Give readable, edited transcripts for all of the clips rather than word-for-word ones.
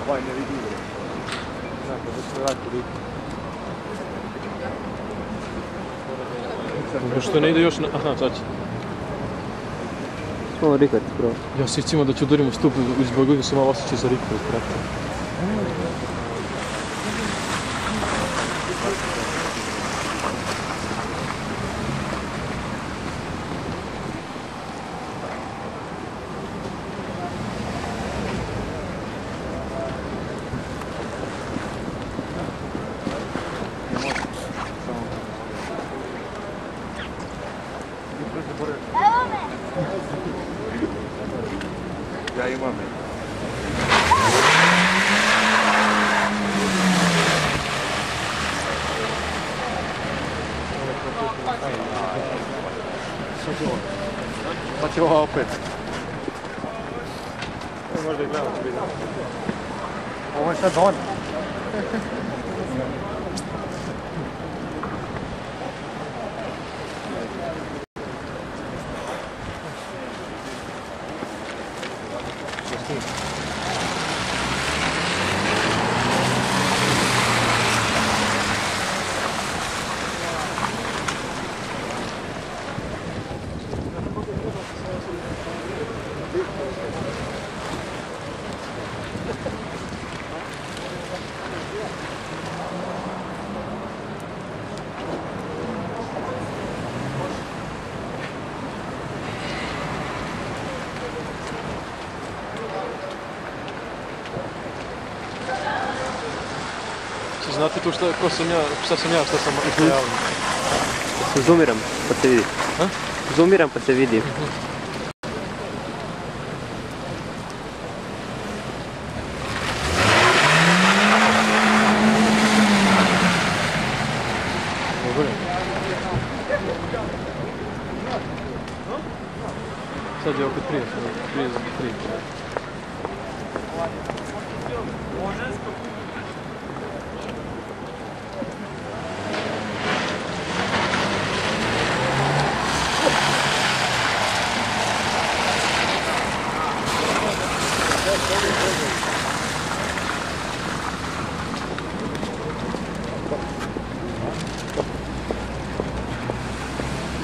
Ovaj ne vidi bre. Znate, da se vrati vidi. Što ne ide još na... Aha, sad će. Ovo Rikard pravo. Ja se recimo da ću udarim u stup izbog da se malo osjeća za Rikard, brate. Ja imam je. Sad će ova opet. Možda i gledamo video. Ovo je sad on. Znate tu šta sam ja, šta sam javno? Zoomiram pa se vidi. A? Zoomiram pa se vidi. Sad je opet prije.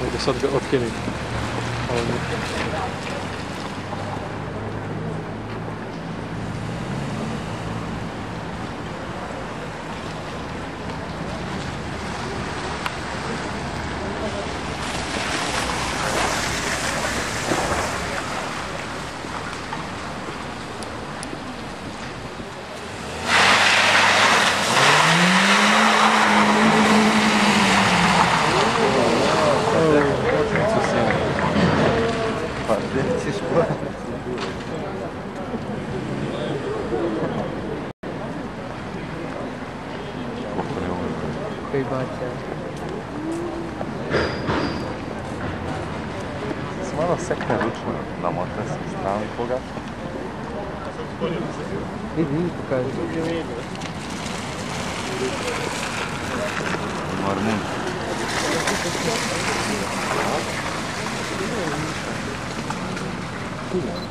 Ovdje sad ga otkini. Koji baća. Malo sekne ručno na motor sa strane koga. Vidi, pokaži. Marmun. Vidi.